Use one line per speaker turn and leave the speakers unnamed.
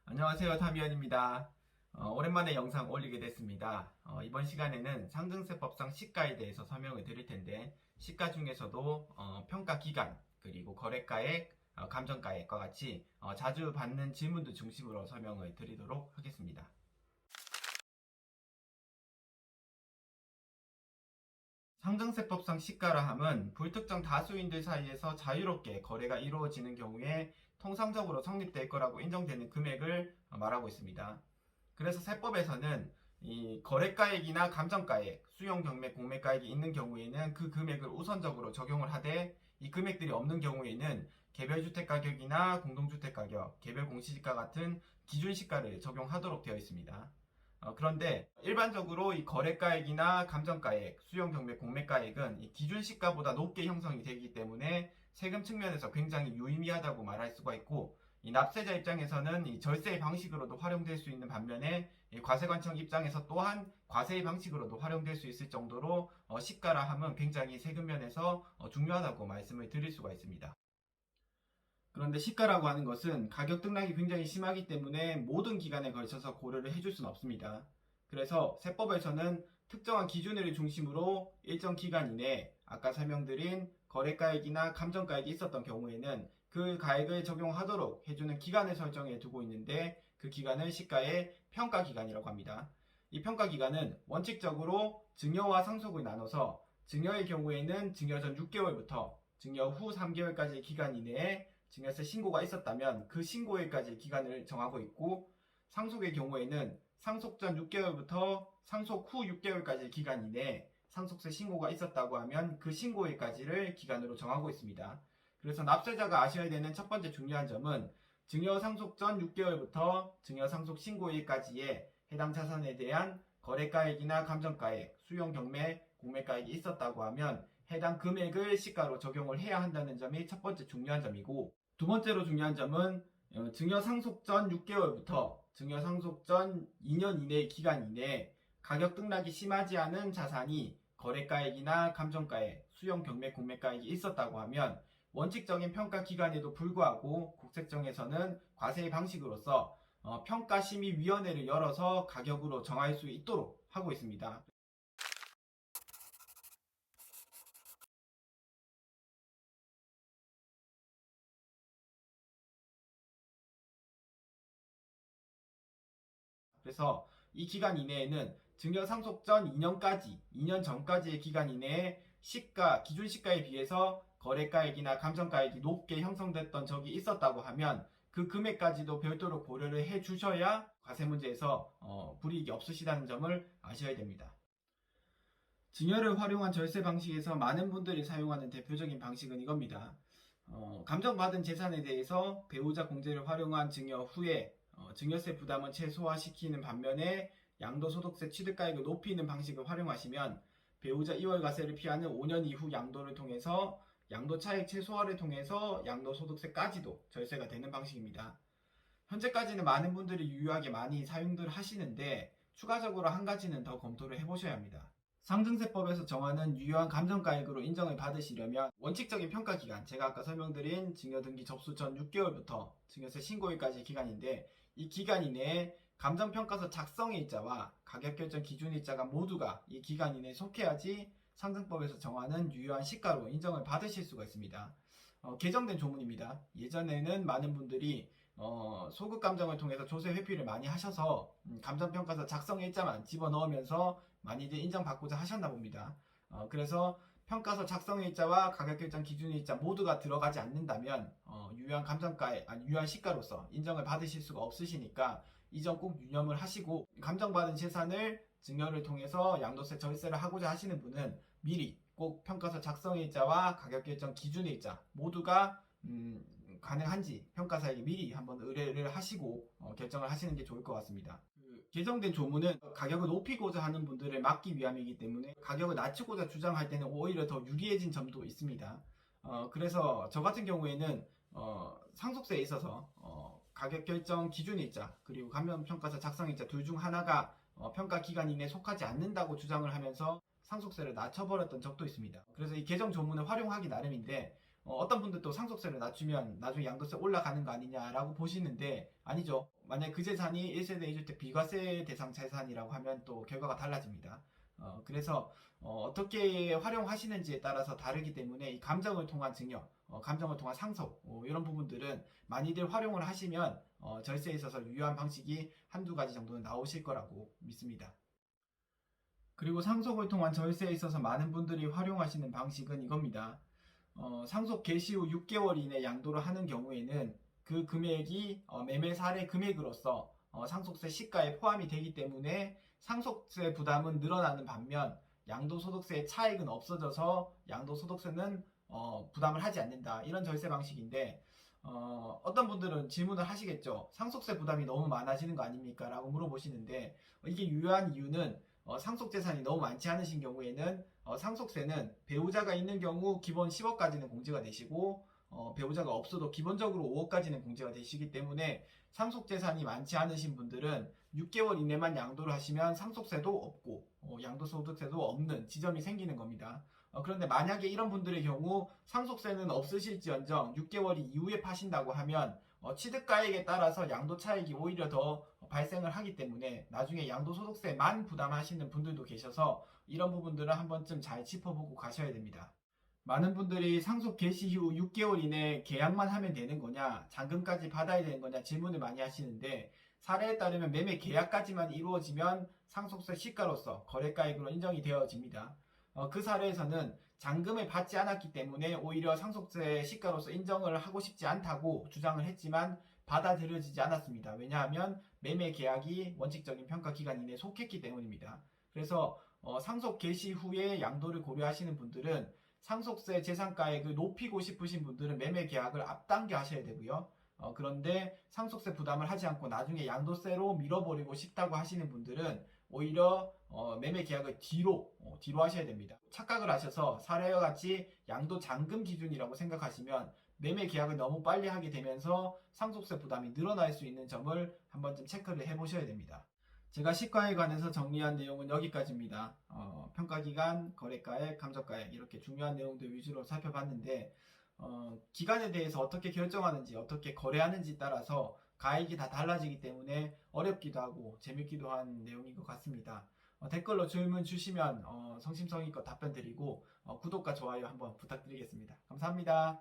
안녕하세요, 타미연입니다. 오랜만에 영상 올리게 됐습니다. 이번 시간에는 상증세법상 시가에 대해서 설명을 드릴 텐데, 시가 중에서도 평가 기간, 그리고 거래가액, 감정가액과 같이 자주 받는 질문들 중심으로 설명을 드리도록 하겠습니다. 상증세법상 시가라 함은 불특정 다수인들 사이에서 자유롭게 거래가 이루어지는 경우에 통상적으로 성립될 거라고 인정되는 금액을 말하고 있습니다. 그래서 세법에서는 이 거래가액이나 감정가액, 수용 경매, 공매가액이 있는 경우에는 그 금액을 우선적으로 적용을 하되, 이 금액들이 없는 경우에는 개별주택 가격이나 공동주택 가격, 개별 공시지가 같은 기준시가를 적용하도록 되어 있습니다. 그런데 일반적으로 이 거래가액이나 감정가액, 수용 경매 공매가액은 이 기준시가보다 높게 형성이 되기 때문에 세금 측면에서 굉장히 유의미하다고 말할 수가 있고, 이 납세자 입장에서는 이 절세의 방식으로도 활용될 수 있는 반면에, 이 과세관청 입장에서 또한 과세의 방식으로도 활용될 수 있을 정도로 시가라 함은 굉장히 세금 면에서 중요하다고 말씀을 드릴 수가 있습니다. 그런데 시가라고 하는 것은 가격 등락이 굉장히 심하기 때문에 모든 기간에 걸쳐서 고려를 해줄 수는 없습니다. 그래서 세법에서는 특정한 기준을 중심으로 일정 기간 이내에 아까 설명드린 거래가액이나 감정가액이 있었던 경우에는 그 가액을 적용하도록 해주는 기간을 설정해 두고 있는데, 그 기간을 시가의 평가기간이라고 합니다. 이 평가기간은 원칙적으로 증여와 상속을 나눠서, 증여의 경우에는 증여 전 6개월부터 증여 후 3개월까지의 기간 이내에 증여세 신고가 있었다면 그 신고일까지 기간을 정하고 있고, 상속의 경우에는 상속 전 6개월부터 상속 후 6개월까지 기간 이내에 상속세 신고가 있었다고 하면 그 신고일까지를 기간으로 정하고 있습니다. 그래서 납세자가 아셔야 되는 첫 번째 중요한 점은, 증여 상속 전 6개월부터 증여 상속 신고일까지의 해당 자산에 대한 거래가액이나 감정가액, 수용 경매, 공매가액이 있었다고 하면 해당 금액을 시가로 적용을 해야 한다는 점이 첫 번째 중요한 점이고, 두 번째로 중요한 점은 증여 상속 전 6개월부터 증여 상속 전 2년 이내의 기간 이내에 가격 등락이 심하지 않은 자산이 거래가액이나 감정가액, 수용 경매 공매가액이 있었다고 하면 원칙적인 평가 기간에도 불구하고 국세청에서는 과세의 방식으로서 평가심의위원회를 열어서 가격으로 정할 수 있도록 하고 있습니다. 그래서 이 기간 이내에는 증여 상속 전 2년까지, 2년 전까지의 기간 이내에 시가, 기준 시가에 비해서 거래가액이나 감정가액이 높게 형성됐던 적이 있었다고 하면 그 금액까지도 별도로 고려를 해 주셔야 과세 문제에서 불이익이 없으시다는 점을 아셔야 됩니다. 증여를 활용한 절세 방식에서 많은 분들이 사용하는 대표적인 방식은 이겁니다. 감정받은 재산에 대해서 배우자 공제를 활용한 증여 후에 증여세 부담은 최소화시키는 반면에 양도소득세 취득가액을 높이는 방식을 활용하시면 배우자 이월과세를 피하는 5년 이후 양도를 통해서 양도 차익 최소화를 통해서 양도소득세까지도 절세가 되는 방식입니다. 현재까지는 많은 분들이 유효하게 많이 사용들 하시는데, 추가적으로 한 가지는 더 검토를 해보셔야 합니다. 상증세법에서 정하는 유효한 감정가액으로 인정을 받으시려면 원칙적인 평가기간, 제가 아까 설명드린 증여등기 접수 전 6개월부터 증여세 신고일까지 기간인데, 이 기간 이내에 감정평가서 작성일자와 가격결정 기준일자가 모두가 이 기간 이내에 속해야지 상증법에서 정하는 유효한 시가로 인정을 받으실 수가 있습니다. 개정된 조문입니다. 예전에는 많은 분들이 소급 감정을 통해서 조세 회피를 많이 하셔서 감정평가서 작성일자만 집어넣으면서 많이들 인정받고자 하셨나 봅니다. 그래서 평가서 작성일자와 가격결정 기준일자 모두가 들어가지 않는다면 유효한 감정가에, 아니 유효한 시가로서 인정을 받으실 수가 없으시니까 이 점 꼭 유념을 하시고, 감정받은 재산을 증여를 통해서 양도세 절세를 하고자 하시는 분은 미리 꼭 평가서 작성일자와 가격결정 기준일자 모두가 가능한지 평가사에게 미리 한번 의뢰를 하시고 결정을 하시는 게 좋을 것 같습니다. 개정된 조문은 가격을 높이고자 하는 분들을 막기 위함이기 때문에 가격을 낮추고자 주장할 때는 오히려 더 유리해진 점도 있습니다. 그래서 저 같은 경우에는 상속세에 있어서 가격 결정 기준일자 그리고 감정평가서 작성일자 둘 중 하나가 평가 기간 이내에 속하지 않는다고 주장을 하면서 상속세를 낮춰버렸던 적도 있습니다. 그래서 이 개정 조문을 활용하기 나름인데, 어떤 분들도 상속세를 낮추면 나중에 양도세 올라가는 거 아니냐라고 보시는데 아니죠. 만약 그 재산이 1세대 1주택 비과세 대상 재산이라고 하면 또 결과가 달라집니다. 그래서 어떻게 활용하시는지에 따라서 다르기 때문에 이 감정을 통한 증여, 감정을 통한 상속 이런 부분들은 많이들 활용을 하시면 절세에 있어서 유효한 방식이 한두 가지 정도는 나오실 거라고 믿습니다. 그리고 상속을 통한 절세에 있어서 많은 분들이 활용하시는 방식은 이겁니다. 상속 개시 후 6개월 이내 양도를 하는 경우에는 그 금액이 매매 사례 금액으로서 상속세 시가에 포함이 되기 때문에 상속세 부담은 늘어나는 반면 양도소득세의 차익은 없어져서 양도소득세는 부담을 하지 않는다. 이런 절세 방식인데 어떤 분들은 질문을 하시겠죠. 상속세 부담이 너무 많아지는 거 아닙니까? 라고 물어보시는데 이게 유효한 이유는 상속재산이 너무 많지 않으신 경우에는 상속세는 배우자가 있는 경우 기본 10억까지는 공제가 되시고 배우자가 없어도 기본적으로 5억까지는 공제가 되시기 때문에 상속재산이 많지 않으신 분들은 6개월 이내만 양도를 하시면 상속세도 없고 양도소득세도 없는 지점이 생기는 겁니다. 그런데 만약에 이런 분들의 경우 상속세는 없으실지언정 6개월 이후에 파신다고 하면 취득가액에 따라서 양도 차익이 오히려 더 발생을 하기 때문에 나중에 양도소득세만 부담하시는 분들도 계셔서 이런 부분들은 한 번쯤 잘 짚어보고 가셔야 됩니다. 많은 분들이 상속 개시 후 6개월 이내 계약만 하면 되는 거냐, 잔금까지 받아야 되는 거냐 질문을 많이 하시는데 사례에 따르면 매매 계약까지만 이루어지면 상속세 시가로서 거래가액으로 인정이 되어집니다. 그 사례에서는 잔금을 받지 않았기 때문에 오히려 상속세 시가로서 인정을 하고 싶지 않다고 주장을 했지만 받아들여지지 않았습니다. 왜냐하면 매매 계약이 원칙적인 평가 기간 이내에 속했기 때문입니다. 그래서 상속 개시 후에 양도를 고려하시는 분들은 상속세 재산가액을 높이고 싶으신 분들은 매매 계약을 앞당겨 하셔야 되고요. 그런데 상속세 부담을 하지 않고 나중에 양도세로 밀어버리고 싶다고 하시는 분들은 오히려 매매 계약을 뒤로 하셔야 됩니다. 착각을 하셔서 사례와 같이 양도 잔금 기준이라고 생각하시면 매매 계약을 너무 빨리 하게 되면서 상속세 부담이 늘어날 수 있는 점을 한 번쯤 체크를 해보셔야 됩니다. 제가 시가에 관해서 정리한 내용은 여기까지입니다. 평가기간, 거래가액, 감정가액 이렇게 중요한 내용들 위주로 살펴봤는데 기간에 대해서 어떻게 결정하는지 어떻게 거래하는지 따라서 가액이 다 달라지기 때문에 어렵기도 하고 재밌기도 한 내용인 것 같습니다. 댓글로 질문 주시면 성심성의껏 답변 드리고 구독과 좋아요 한번 부탁드리겠습니다. 감사합니다.